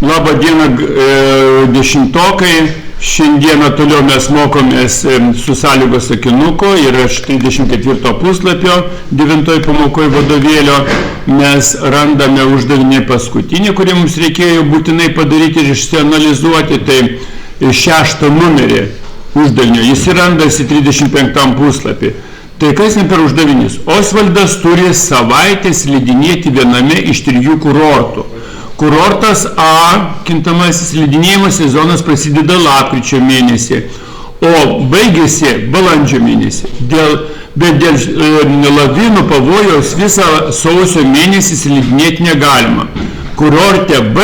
Labą dieną dešimtokai. Šiandieną toliau mes mokomės su sąlygos sakinuko ir iš 34 puslapio 9 pamokoje vadovėlio mes randame uždavinį paskutinį, kurį mums reikėjo būtinai padaryti ir išsianalizuoti, tai 6 numerį uždavinio. Jis randasi 35 puslapį. Tai kas ne per uždavinys? Osvaldas turi savaitę slidinėti viename iš 3 kurortų. Kurortas A, kintamasis slidinėjimo sezonas prasideda lapkričio mėnesį, o baigėsi balandžio mėnesį. Bet dėl lavinų pavojaus visą sausio mėnesį slidinėti negalima. Kurorte B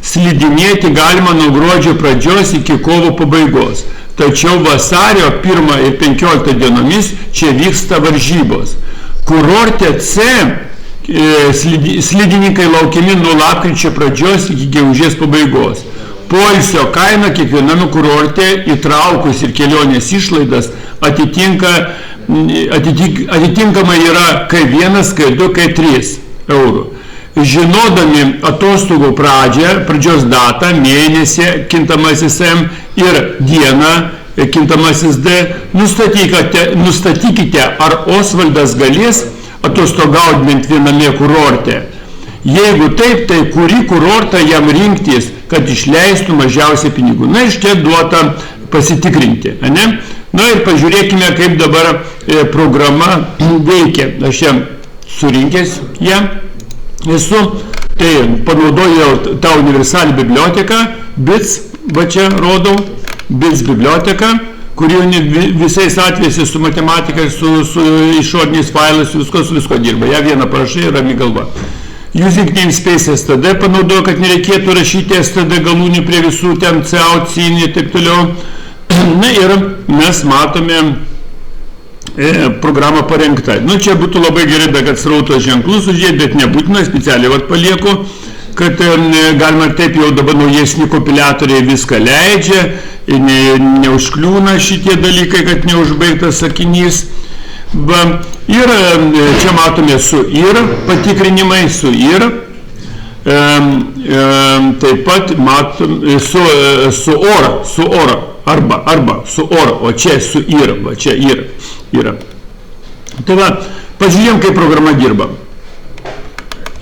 slidinėti galima nuo gruodžio pradžios iki kovo pabaigos. Tačiau vasario 1 ir 15 dienomis čia vyksta varžybos. Kurorte C slidininkai laukiami nuo lapkričio pradžios iki gegužės pabaigos. Poilsio kaina kiekviename kurorte įtraukus ir kelionės išlaidas atitinkamai yra K1, K2, K3 eurų. Žinodami atostogų pradžios datą, mėnesį, kintamasis M ir dieną, kintamasis D, nustatykite, ar Osvaldas galės atostogauti bent viename kurorte. Jeigu taip, tai kurį kurortą jam rinktis, kad išleistų mažiausiai pinigų. Na, iš čia duota pasitikrinti. Ne? Na ir pažiūrėkime, kaip dabar programa veikia. Aš jam surinkęs ją esu. Tai panaudojau tą universalią biblioteką, BITS, va čia rodau, BITS biblioteka, kuri visais atvejais su matematika, su išoriniais failais, su visko dirba. Ja vieną parašai, rami galva. Using namespace STD panaudoju, kad nereikėtų rašyti STD galūnių prie visų ten CO, CIN ir taip toliau. Na ir mes matome programą parengta. Nu, čia būtų labai gerai, kad srautos ženklus uždėti, bet nebūtina, specialiai palieku, kad galima taip jau dabar naujesni kompiliatoriai viską leidžia, neužkliūna šitie dalykai, kad neužbaigtas sakinys. Ir čia matome su ir patikrinimai, su ir. Taip pat matome su ora, arba su ora, o čia su ir, va čia yra. Tai va, pažiūrėjom, kaip programa dirba.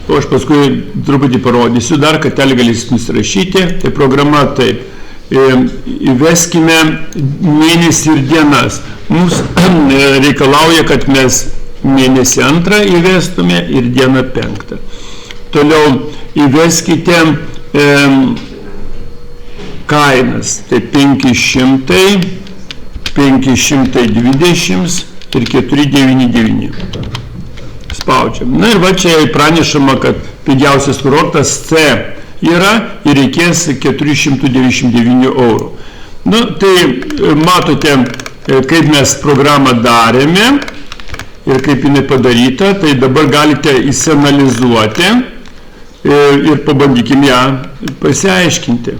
O aš paskui truputį parodysiu dar, kad ten galėsit nusirašyti. Tai programa taip. Įveskime mėnesį ir dienas. Mums reikalauja, kad mes mėnesį 2 įvestume ir dieną 5. Toliau įveskite kainas. Tai 500, 520 ir 499. Spaudžiam. Na ir va čia pranešama, kad pigiausias kurortas C yra ir reikės 499 eurų. Nu, tai matote, kaip mes programą darėme ir kaip jinai padaryta, tai dabar galite įsianalizuoti ir pabandykim ją pasiaiškinti.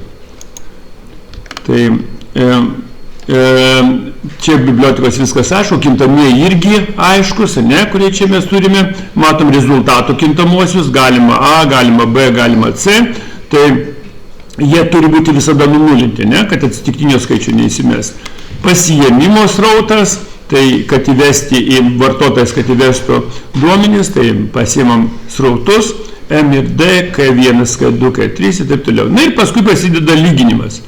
Tai čia bibliotekos viskas aišku, kintamieji irgi aiškus, kurie čia mes turime, matom rezultatų kintamuosius, galima A, galima B, galima C, tai jie turi būti visada nunulinti, kad atsitiktinio skaičių neįsimes. Pasiėmimo srautas, tai kad įvesti į vartotojas, kad įvestų duomenis, tai pasiėmam srautus, M ir D, K1, K2, K3 ir taip toliau. Na ir paskui prasideda lyginimas.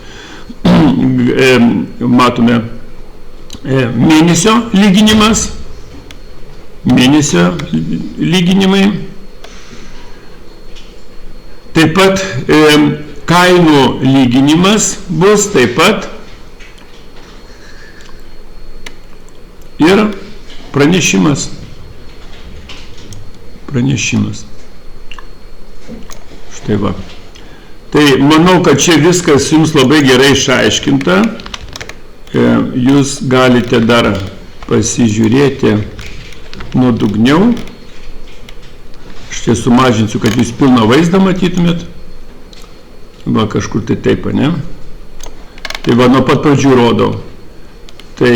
Matome mėnesio lyginimas, mėnesio lyginimai, taip pat kainų lyginimas bus taip pat ir pranešimas. Štai va. Tai manau, kad čia viskas jums labai gerai išaiškinta. Jūs galite dar pasižiūrėti nuodugniau. Aš čia sumažinsiu, kad jūs pilną vaizdą matytumėt. Va, kažkur tai taip, ne? Tai va, nuo pat pradžių rodau. Tai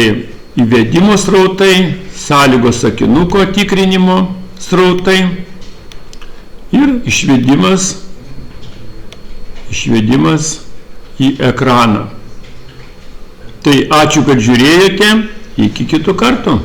įvedimo srautai, sąlygos sakinuko tikrinimo srautai ir išvedimas išvedimas į ekraną. Tai ačiū, kad žiūrėjote, iki kitų kartų.